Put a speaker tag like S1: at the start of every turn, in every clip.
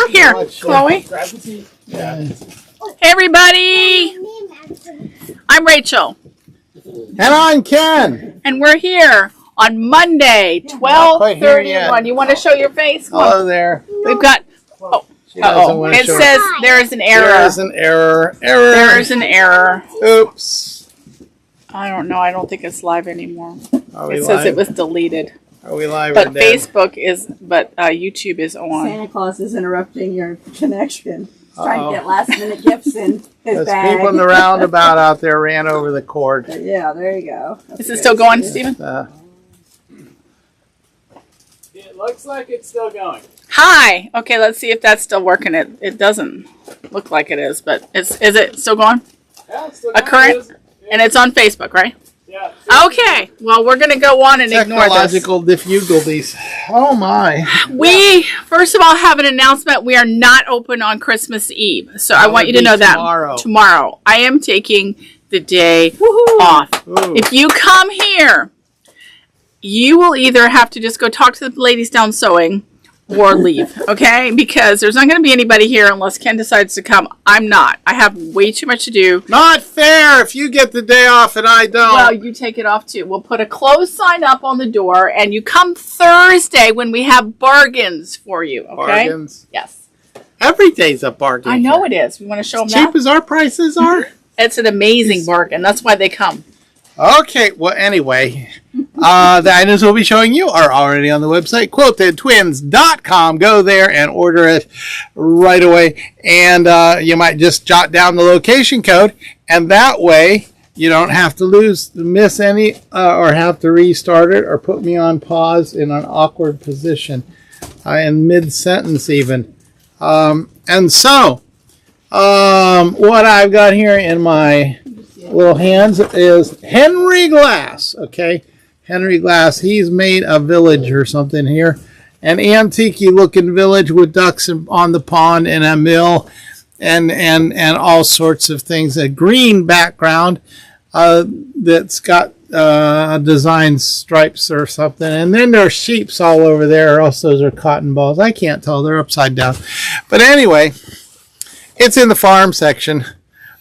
S1: Here, Chloe.
S2: Yeah.
S1: Hey, everybody. I'm Rachel.
S2: And I'm Ken.
S1: And we're here on Monday, 12/31. You want to show your face?
S2: Hello there.
S1: We've got... It says there is an error.
S2: There is an error.
S1: There is an error.
S2: Oops.
S1: I don't know. I don't think it's live anymore. It says
S2: live?
S1: it was deleted.
S2: Are we live?
S1: But Facebook is, YouTube is on.
S3: Santa Claus is interrupting your connection. Trying to get last minute gifts in his
S2: There's
S3: bag.
S2: people in the roundabout out there ran over the cord.
S3: Yeah, there you go.
S1: Is it still going, Stephen?
S4: It looks like it's still going.
S1: Hi. Okay, let's see if that's still working. It doesn't look like it is, but is it still going?
S4: Yeah, it's still
S1: A
S4: going.
S1: current? And it's on Facebook, right?
S4: Yeah.
S1: Okay. Well, we're going to go on and ignore this.
S2: Technological difficulties. Oh my.
S1: We, first of all, have an announcement. We are not open on Christmas Eve. So I want you to know that. Tomorrow. I am taking the day off.
S2: Ooh.
S1: If you come here, you will either have to just go talk to the ladies down sewing or leave, okay? Because there's not going to be anybody here unless Ken decides to come. I'm not. I have way too much to do.
S2: Not fair if you get the day off and I don't.
S1: Well, you take it off too. We'll put a closed sign up on the door, and you come Thursday when we have bargains for you, okay?
S2: Bargains.
S1: Yes.
S2: Every day's a bargain.
S1: I know it is. We want to show them
S2: Cheap
S1: that.
S2: as our prices are.
S1: It's an amazing bargain. That's why they come.
S2: Okay, well, anyway, the items we'll be showing you are already on the website, quiltedtwins.com. Go there and order it right away. And you might just jot down the location code, and that way you don't have to miss any or have to restart it or put me on pause in an awkward position in mid-sentence even. And so, what I've got here in my little hands is Henry Glass. Okay, Henry Glass. He's made a village or something here, an antique looking village with ducks on the pond and a mill, and all sorts of things. A green background that's got design stripes or something, and then there's sheeps all over there. Or else those are cotton balls. I can't tell. They're upside down. But anyway, it's in the farm section.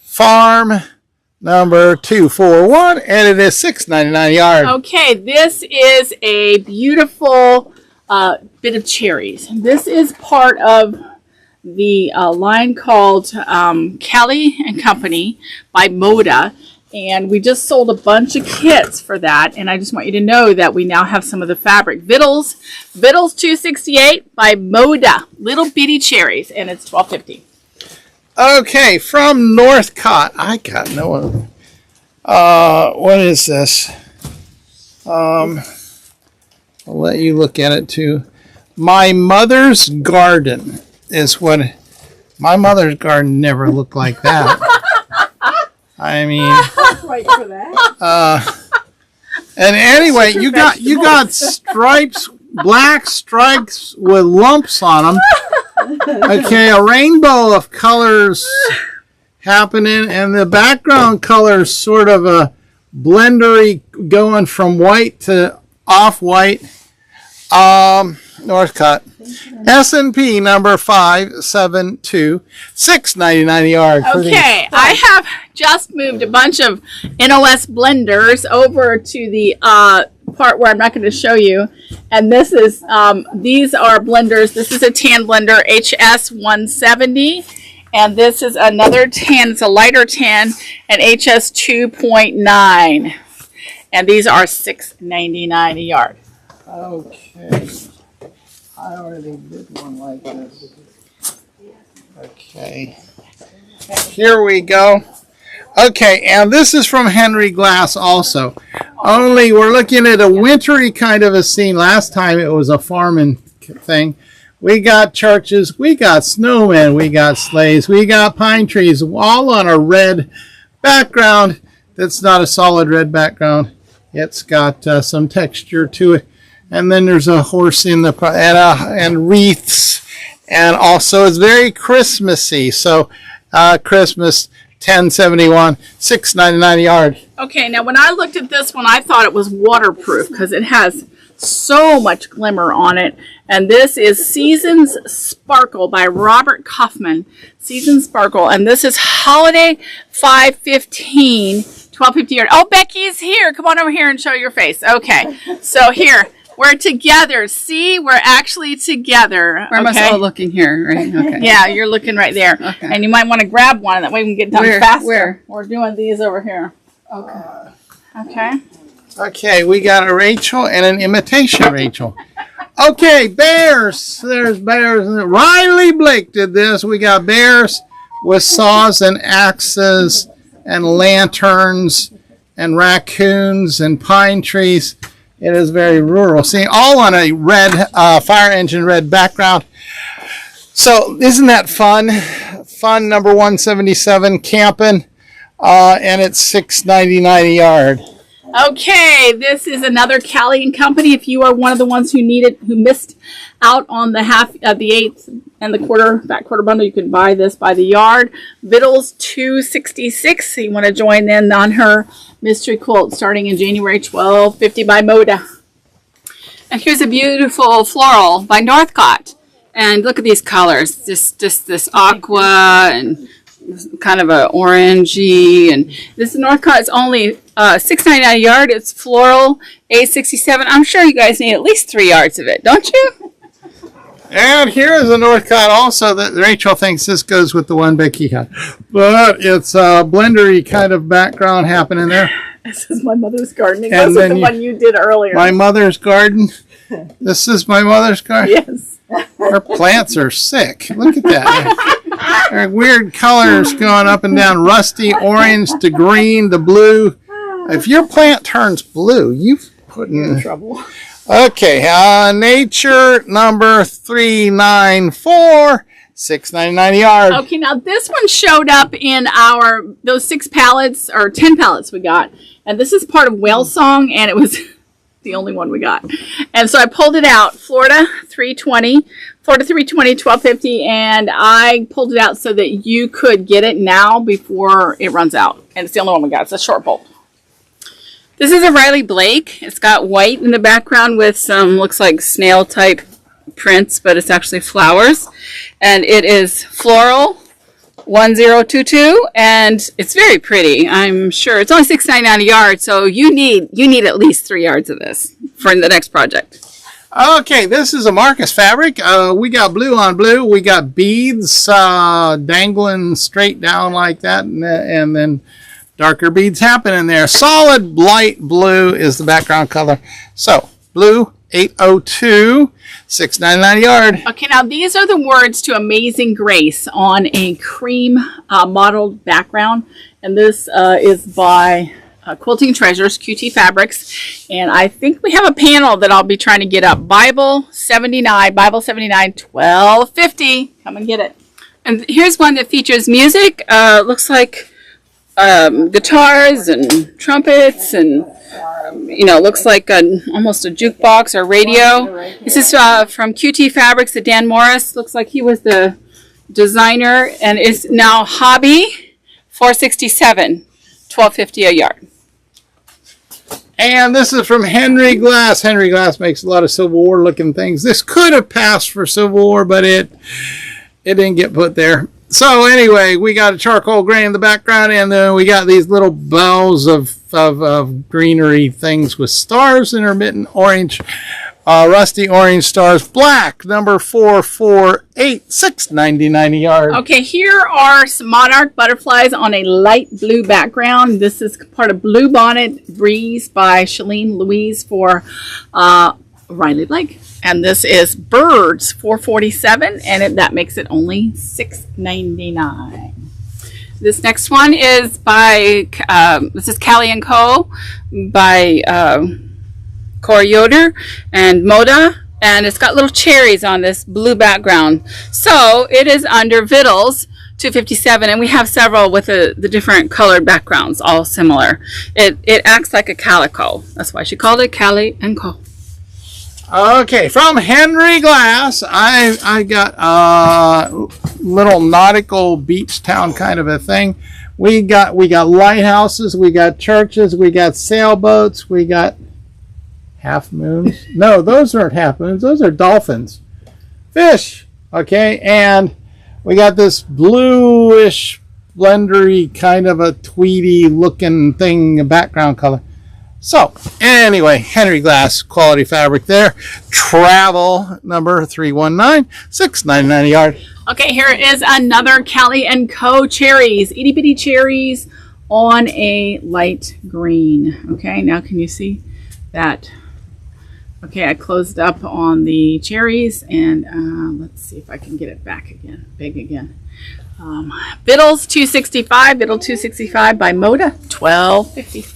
S2: Farm number 241, and it is $6.99 a yard.
S1: Okay, this is a beautiful bit of cherries. This is part of the line called Kelly and Company by Moda, and we just sold a bunch of kits for that, and I just want you to know that we now have some of the fabric. Vittles 268 by Moda, little bitty cherries, and it's $12.50.
S2: Okay, from Northcott. I got no one. What is this? I'll let you look at it too. My Mother's Garden is what. My Mother's Garden never looked like that. I mean,
S3: Wait for that.
S2: and anyway, you got stripes, black stripes with lumps on them. Okay, a rainbow of colors happening, and the background color is sort of a blendery, going from white to off-white. Northcott. S&P number 572, $6.99 a yard.
S1: Okay, I have just moved a bunch of NOS blenders over to the part where I'm not going to show you, and this is these are blenders. This is a tan blender, HS 170, and this is another tan. It's a lighter tan, and HS 2.9, and these are $6.99 a yard.
S2: Okay, I already did one like this. Okay, here we go. Okay, and this is from Henry Glass also. Only we're looking at a wintry kind of a scene. Last time it was a farming thing. We got churches, we got snowmen, we got sleighs, we got pine trees, all on a red background. That's not a solid red background. It's got some texture to it. And then there's a horse in the and wreaths, and also it's very Christmassy. So Christmas, $10.71, $6.99 a yard.
S1: Okay, now when I looked at this one, I thought it was waterproof because it has so much glimmer on it. And this is Seasons Sparkle by Robert Kaufman. Seasons Sparkle. And this is Holiday 515, 1250 yard. Oh, Becky's here. Come on over here and show your face. Okay. So here, we're together. See, we're actually together.
S5: Where am I all looking here? Right? Okay.
S1: Yeah, you're looking right there.
S5: Okay.
S1: And you might want to grab one. That way we can get done faster.
S5: Where?
S1: We're doing these over here.
S5: Okay.
S1: Okay.
S2: Okay, we got a Rachael and an imitation Rachael. Okay, bears. There's bears. Riley Blake did this. We got bears with saws and axes and lanterns and raccoons and pine trees. It is very rural. See, all on a red fire engine red background. So isn't that fun? Fun, number 177, camping. And it's $6.99 a yard.
S1: Okay, this is another Callie and Company. If you are one of the ones who missed out on the the eighth and the that quarter bundle, you can buy this by the yard. Vittles $2.66. So you want to join in on her mystery quilt starting in January, $12.50 by Moda. And here's a beautiful floral by Northcott. And look at these colors. This aqua and kind of a orangey, and this Northcott is only $6.99 a yard. It's floral, A67. I'm sure you guys need at least 3 yards of it, don't you?
S2: And here is a Northcott also that Rachael thinks this goes with the one Becky had. But it's a blendery kind of background happening there.
S1: This is my mother's garden. It
S2: And
S1: goes with
S2: then
S1: the one you did earlier.
S2: My mother's garden. This is my mother's garden.
S1: Yes.
S2: Her plants are sick. Look at that. There are weird colors going up and down. Rusty orange to green to blue. If your plant turns blue, you've put in
S1: Trouble.
S2: Okay, nature number 394, $6.99 a yard.
S1: Okay, now this one showed up in those 6 pallets or 10 pallets we got, and this is part of Whale Song, and it was the only one we got. And so I pulled it out, Florida 320, $12.50, and I pulled it out so that you could get it now before it runs out. And it's the only one we got. It's a short bolt. This is a Riley Blake. It's got white in the background with some, looks like snail type prints, but it's actually flowers. And it is floral, 1022, and it's very pretty. I'm sure it's only $6.99 a yard, so you need at least 3 yards of this for the next project.
S2: Okay, this is a Marcus fabric. We got blue on blue. We got beads dangling straight down like that, and then darker beads happening there. Solid light blue is the background color. So, blue, 802, $6.99 a yard.
S1: Okay, now these are the words to Amazing Grace on a cream mottled background. And this is by Quilting Treasures, QT Fabrics. And I think we have a panel that I'll be trying to get up. Bible 79, $12.50. Come and get it. And here's one that features music. Looks like guitars and trumpets and looks like almost a jukebox or radio. This is from QT Fabrics, the Dan Morris. Looks like he was the designer, and is now Hobby, $4.67, $12.50 a yard.
S2: And this is from Henry Glass. Henry Glass makes a lot of Civil War looking things. This could have passed for Civil War, but it didn't get put there. So anyway, we got a charcoal gray in the background, and then we got these little bells of greenery things with stars, intermittent orange, rusty orange stars, black, number 448, $6.99 a yard.
S1: Okay, here are some monarch butterflies on a light blue background. This is part of Blue Bonnet Breeze by Shalene Louise for Riley Blake. And this is Birds, $4.47, and that makes it only $6.99. This next one is by, this is Callie & Co. by Cora Yoder and Moda, and it's got little cherries on this blue background. So it is under Vittles, $2.57, and we have several with the different colored backgrounds, all similar. It acts like a calico. That's why she called it Callie & Co.
S2: Okay, from Henry Glass, I got a little nautical beach town kind of a thing. We got lighthouses, we got churches, we got sailboats, we got half moons. No, those aren't half moons. Those are dolphins. Fish. Okay, and we got this bluish, blendery kind of a tweedy looking thing, background color. So, anyway, Henry Glass quality fabric there. Travel number 319, $6.99 a yard.
S1: Okay, here is another Cali & Co. cherries. Itty bitty cherries on a light green. Okay, now can you see that? Okay, I closed up on the cherries, and let's see if I can get it back again, big again. Biddles 265, Biddle 265 by Moda, $12.50.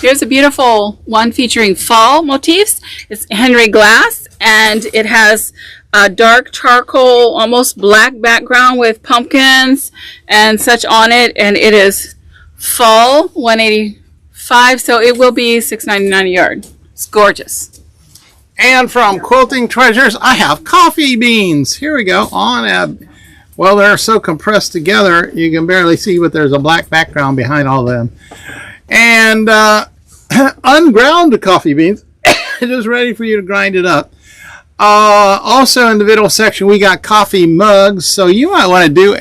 S1: Here's a beautiful one featuring fall motifs. It's Henry Glass, and it has a dark charcoal, almost black background with pumpkins and such on it, and it is fall, $185, so it will be $6.99 a yard. It's gorgeous.
S2: And from Quilting Treasures, I have coffee beans. Here we go. Well, they're so compressed together, you can barely see, but there's a black background behind all of them. And unground coffee beans, just ready for you to grind it up. Also in the middle section, we got coffee mugs. So you might want to do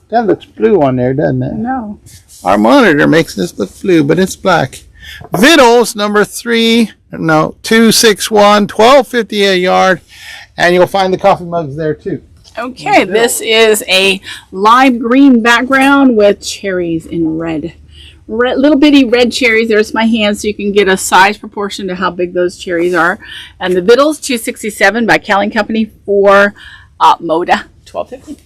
S2: that looks blue on there, doesn't it?
S1: No.
S2: Our monitor makes this look blue, but it's black. Vittles number 261, $12.50 a yard. And you'll find the coffee mugs there too.
S1: Okay, this is a lime green background with cherries in red. Little bitty red cherries. There's my hand, so you can get a size proportion to how big those cherries are. And the Vittles 267 by Cali & Company for Moda, $12.50.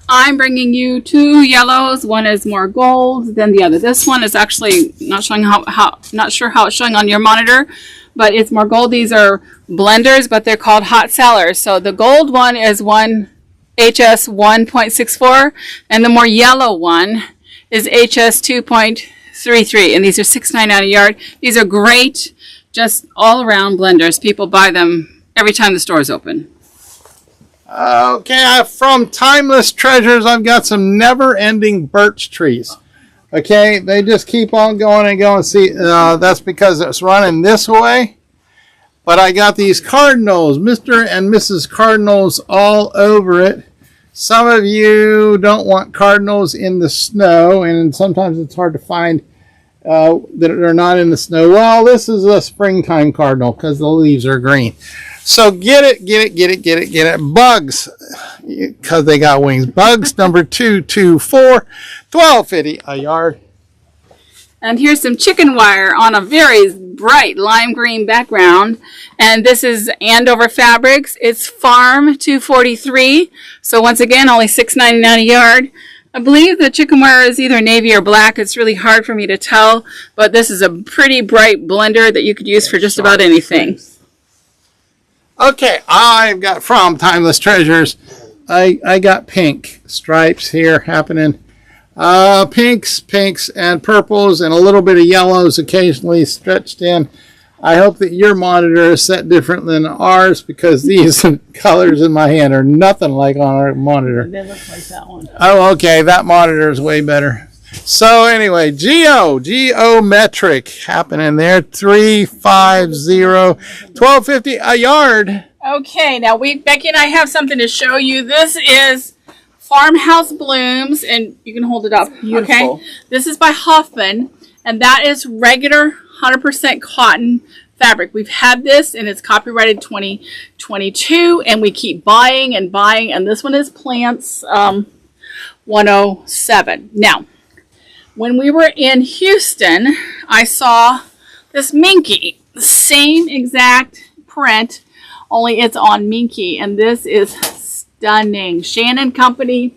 S1: I'm bringing you two yellows. One is more gold than the other. This one is actually not showing not sure how it's showing on your monitor, but it's more gold. These are blenders, but they're called hot sellers. So the gold one is HS 1.64, and the more yellow one is HS 2.33, and these are $6.99 a yard. These are great, just all around blenders. People buy them every time the store is open.
S2: Okay, from Timeless Treasures, I've got some never-ending birch trees. Okay, they just keep on going and going. See, that's because it's running this way. But I got these cardinals, Mr. and Mrs. Cardinals, all over it. Some of you don't want cardinals in the snow, and sometimes it's hard to find that they're not in the snow. Well, this is a springtime cardinal because the leaves are green. So get it. Bugs, because they got wings. Bugs number 224, $12.50 a yard.
S1: And here's some chicken wire on a very bright lime green background. And this is Andover Fabrics. It's Farm 243. So once again, only $6.99 a yard. I believe the chicken wire is either navy or black. It's really hard for me to tell. But this is a pretty bright blender that you could use for just about anything.
S2: Okay, I've got from Timeless Treasures, I got pink stripes here happening. Pinks, and purples, and a little bit of yellows occasionally stretched in. I hope that your monitor is set different than ours, because these colors in my hand are nothing like on our monitor.
S1: They look like that one.
S2: Oh, okay, that monitor is way better. So anyway, geometric happening there, 350, $12.50 a yard.
S1: Okay, now Becky and I have something to show you. This is Farmhouse Blooms, and you can hold it up. Okay, this is by Huffman, and that is regular 100% cotton fabric. We've had this, and it's copyrighted 2022, and we keep buying, and this one is Plants 107. Now, when we were in Houston, I saw this Minky, the same exact print, only it's on Minky, and this is stunning. Shannon Company,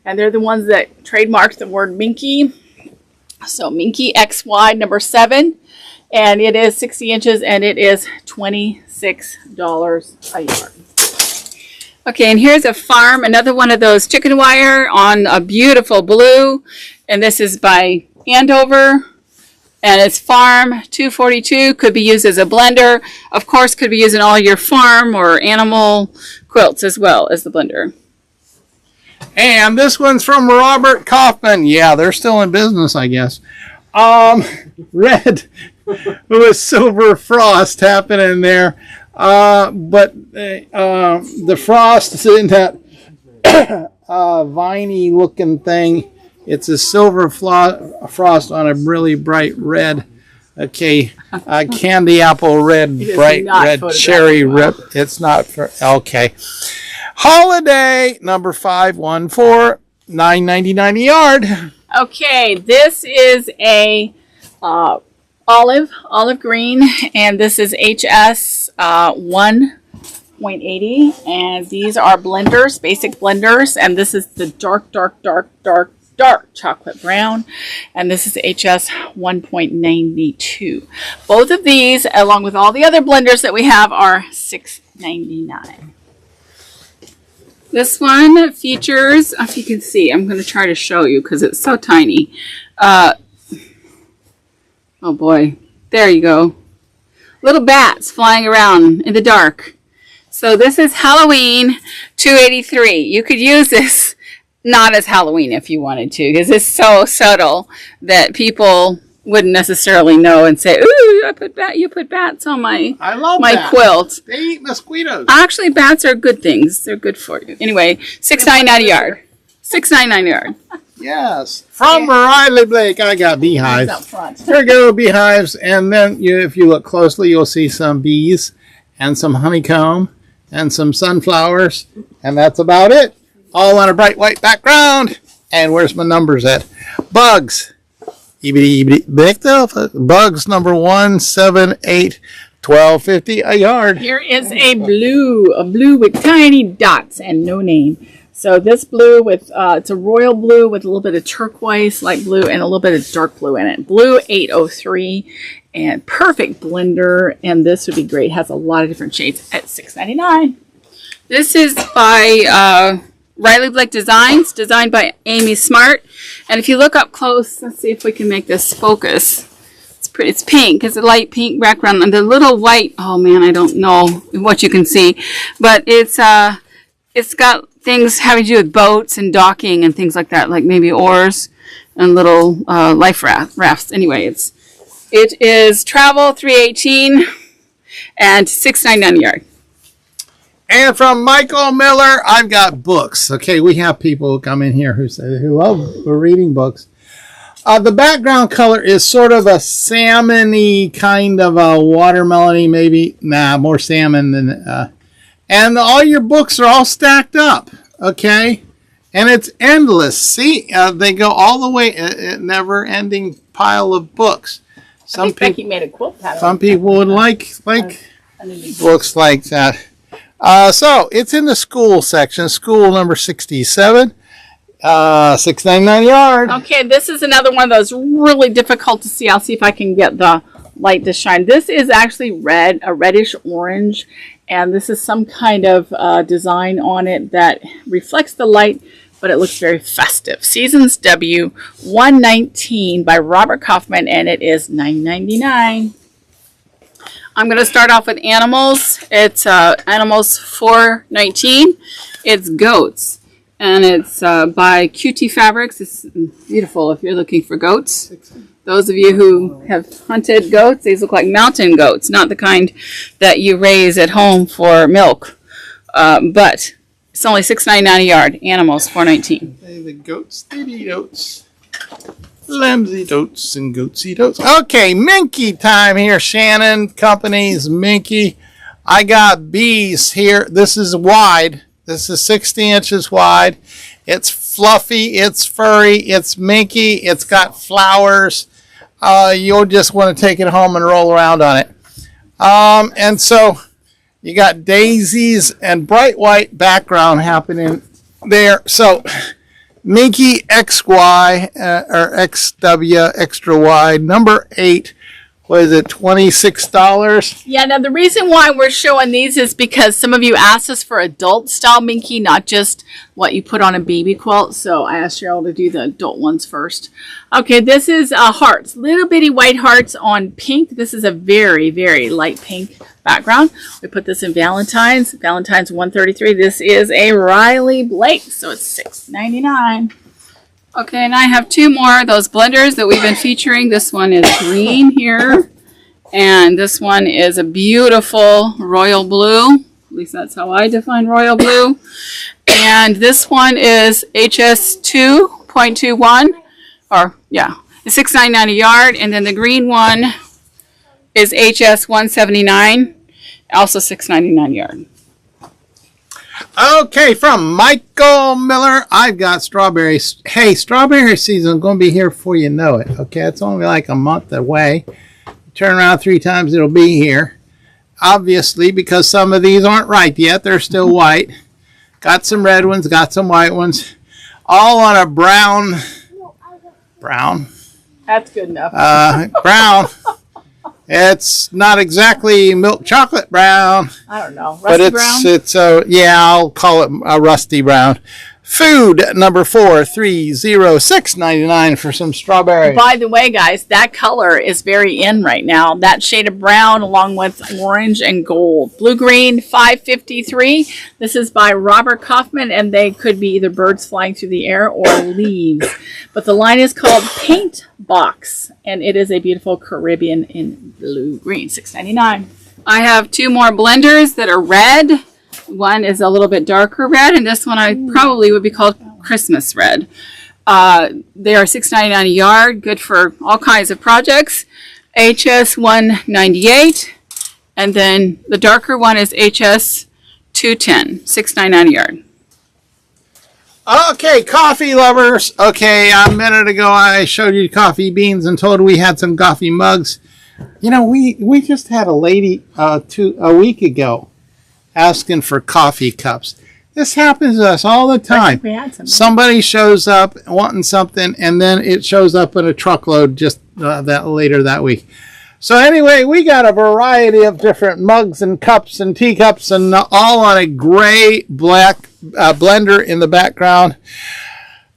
S1: and they're the ones that trademarked the word Minky. So Minky XY number 7, and it is 60 inches, and it is $26 a yard. Okay, and here's a farm, another one of those chicken wire on a beautiful blue, and this is by Andover, and it's Farm 242. Could be used as a blender. Of course, could be used in all your farm or animal quilts as well as the blender.
S2: And this one's from Robert Kaufman. Yeah, they're still in business, I guess. Red with silver frost happening there. But the frost is in that viney looking thing. It's a silver frost on a really bright red. Okay, candy apple red, bright red cherry rip. It's not for okay. Holiday number 514, $9.99 a yard.
S1: Okay, this is a olive green, and this is HS 1.80, and these are blenders, basic blenders, and this is the dark chocolate brown, and this is HS 1.92. Both of these, along with all the other blenders that we have, are $6.99. This one features, if you can see, I'm going to try to show you because it's so tiny. Oh boy, there you go. Little bats flying around in the dark. So this is Halloween 283. You could use this not as Halloween if you wanted to, because it's so subtle that people wouldn't necessarily know and say, "Ooh, you put bats on my quilt."
S2: They eat mosquitoes.
S1: Actually, bats are good things. They're good for you. Anyway, $6.99 a yard. $6.99 a yard.
S2: Yes. From Riley Blake, I got beehives.
S1: Out front.
S2: There you go, beehives. And then if you look closely, you'll see some bees and some honeycomb and some sunflowers. And that's about it. All on a bright white background. And where's my numbers at? Bugs. Bugs number 178, $12.50 a yard.
S1: Here is a blue with tiny dots and no name. So this blue with it's a royal blue with a little bit of turquoise light blue and a little bit of dark blue in it. Blue 803 and perfect blender, and this would be great. It has a lot of different shades at $6.99. This is by Riley Blake Designs, designed by Amy Smart. And if you look up close, let's see if we can make this focus. It's pretty. It's pink. It's a light pink background, and the little white. Oh man, I don't know what you can see, but it's got things having to do with boats and docking and things like that, like maybe oars and little life rafts. Anyway, it is travel 318 and $6.99 a yard.
S2: And from Michael Miller, I've got books. Okay, we have people who come in here who love reading books. The background color is sort of a salmon-y kind of a watermelon-y, maybe. Nah, more salmon than. And all your books are all stacked up. Okay, and it's endless. See, they go all the way. A never-ending pile of books.
S1: I think Becky made a quilt pattern.
S2: Some people would like books like that. So it's in the school section, school number 67, $6.99 a yard.
S1: Okay, this is another one of those really difficult to see. I'll see if I can get the light to shine. This is actually red, a reddish orange, and this is some kind of design on it that reflects the light, but it looks very festive. Seasons W 119 by Robert Kaufman, and it is $9.99. I'm going to start off with animals. It's Animals 419. It's goats. And it's by QT Fabrics. It's beautiful if you're looking for goats. Those of you who have hunted goats, these look like mountain goats, not the kind that you raise at home for milk. But it's only $6.99 a yard. Animals 419.
S2: The goats, they eat oats. Lambs eat oats and goats eat oats. Okay, Minky time here. Shannon Company's Minky. I got bees here. This is wide. This is 60 inches wide. It's fluffy. It's furry. It's minky. It's got flowers. You'll just want to take it home and roll around on it. And so you got daisies and bright white background happening there. So Minky XY or XW extra wide number 8. Was it $26?
S1: Yeah, now the reason why we're showing these is because some of you asked us for adult style Minky, not just what you put on a baby quilt. So I asked Cheryl to do the adult ones first. Okay, this is hearts, little bitty white hearts on pink. This is a very, very light pink background. We put this in Valentine's 133. This is a Riley Blake, so it's $6.99. Okay, and I have two more of those blenders that we've been featuring. This one is green here,
S5: And this one is a beautiful royal blue. At least that's how I define royal blue. And this one is HS 2.21, or yeah, it's $6.99 a yard. And then the green one is HS 179, also $6.99 a yard.
S2: Okay, from Michael Miller, I've got strawberries. Hey, strawberry season is going to be here before you know it. Okay, it's only like a month away. Turn around 3 times, it'll be here. Obviously, because some of these aren't ripe yet, they're still white. Got some red ones, got some white ones, all on a brown.
S1: That's good enough.
S2: Brown. It's not exactly milk chocolate brown.
S1: I don't know.
S2: But
S1: Rusty brown?
S2: it's yeah, I'll call it a rusty brown. Food number 430,699 for some strawberries.
S1: By the way, guys, that color is very in right now. That shade of brown along with orange and gold. Blue-green, $5.53. This is by Robert Kaufman, and they could be either birds flying through the air or leaves. But the line is called Paint Box, and it is a beautiful Caribbean in blue-green, $6.99.
S5: I have 2 more blenders that are red. One is a little bit darker red, and this one I probably would be called Christmas red. They are $6.99 a yard, good for all kinds of projects. HS 198, and then the darker one is HS 210, $6.99 a yard.
S2: Okay, coffee lovers. Okay, a minute ago I showed you coffee beans and told we had some coffee mugs. You know, we just had a lady a week ago asking for coffee cups. This happens to us all the time. Somebody shows up wanting something, and then it shows up in a truckload just that later that week. So anyway, we got a variety of different mugs and cups and teacups, and all on a gray black blender in the background.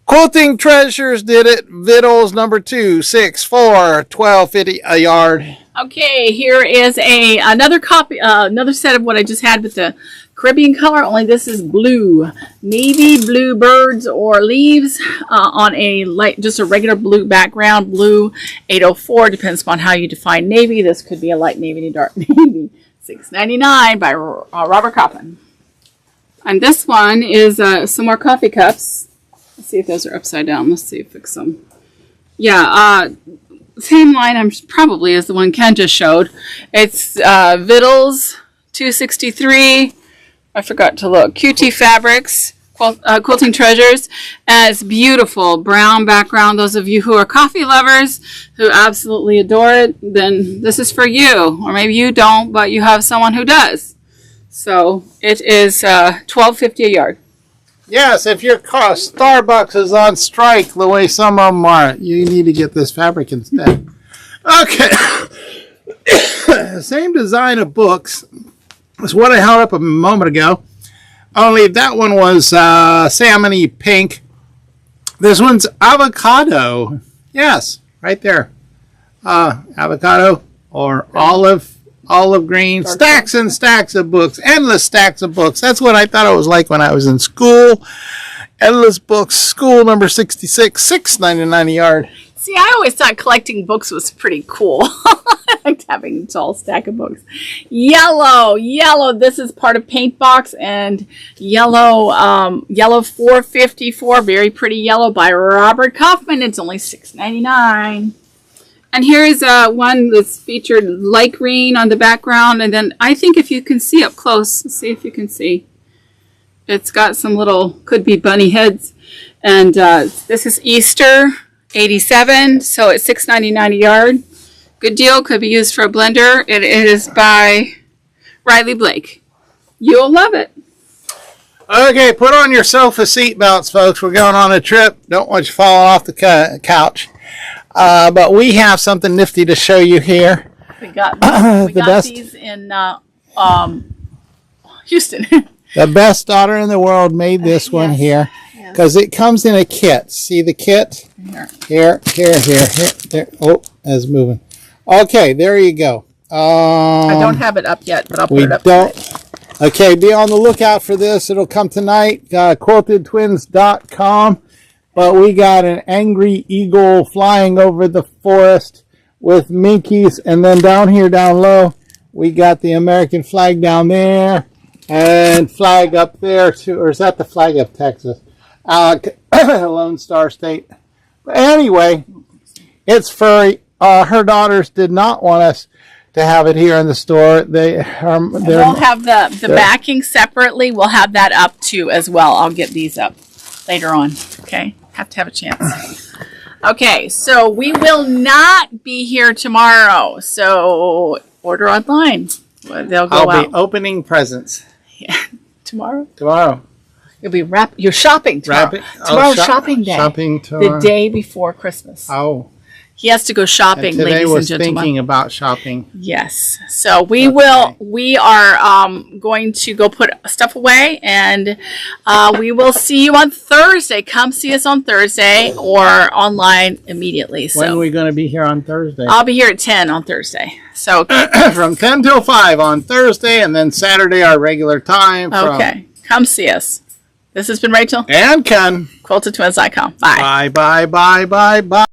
S2: Quilting Treasures did it. Vittles number 264, $12.50 a yard.
S1: Okay, here is another copy, another set of what I just had with the Caribbean color, only this is blue. Navy blue birds or leaves on a light, just a regular blue background, blue 804, depends upon how you define navy. This could be a light navy and a dark navy. $6.99 by Robert Kaufman.
S5: And this one is some more coffee cups. Let's see if those are upside down. Let's see if fix them. Yeah, same line probably as the one Ken just showed. It's Vittles 263. I forgot to look. QT Fabrics, Quilting Treasures. And it's beautiful brown background. Those of you who are coffee lovers who absolutely adore it, then this is for you. Or maybe you don't, but you have someone who does. So it is $12.50 a yard.
S2: Yes, if your Starbucks is on strike the way some of them are, you need to get this fabric instead. Okay. Same design of books as what I held up a moment ago, only that one was salmon-y pink. This one's avocado. Yes, right there. Avocado or olive green. Stacks and stacks of books. Endless stacks of books. That's what I thought it was like when I was in school. Endless books. School number 66. $6.99 a yard.
S1: See, I always thought collecting books was pretty cool. I liked having a tall stack of books. Yellow. This is part of Paint Box, and yellow 454. Very pretty yellow by Robert Kaufman. It's only $6.99.
S5: And here is one that's featured light green on the background. And then I think if you can see up close, let's see if you can see. It's got some little, could be bunny heads. And this is Easter 87, so it's $6.99 a yard. Good deal, could be used for a blender. It is by Riley Blake. You'll love it.
S2: Okay, put on your sofa seat belts, folks. We're going on a trip. Don't want you falling off the couch. But we have something nifty to show you here.
S1: We got these in Houston.
S2: The best daughter in the world made this one here because it comes in a kit. See the kit? Here. There. Oh, that's moving. Okay, there you go.
S1: I don't have it up yet, but I'll put it up tonight.
S2: Okay, be on the lookout for this. It'll come tonight. QuiltedTwins.com. But we got an angry eagle flying over the forest with Minkies. And then down here, down low, we got the American flag down there. And flag up there, too. Or is that the flag of Texas? Lone Star State. But anyway, it's furry. Her daughters did not want us to have it here in the store. We'll
S1: have the backing separately. We'll have that up too as well. I'll get these up later on. Okay, have to have a chance. Okay, so we will not be here tomorrow. So order online. They'll go out.
S2: I'll be opening presents.
S1: Yeah. Tomorrow.
S2: You'll
S1: be you're shopping tomorrow. Tomorrow's shopping day.
S2: Shopping tomorrow.
S1: The day before Christmas.
S2: Oh.
S1: He has to go shopping,
S2: and
S1: ladies and gentlemen.
S2: Today was thinking about shopping.
S1: Yes. So we are going to go put stuff away, and we will see you on Thursday. Come see us on Thursday or online immediately. So
S2: when are we going to be here on Thursday?
S1: I'll be here at 10 on Thursday. So
S2: from 10 till 5 on Thursday, and then Saturday our regular time.
S1: Okay. Come see us. This has been Rachel.
S2: And Ken.
S1: QuiltedTwins.com. Bye.
S2: Bye, bye, bye, bye, bye.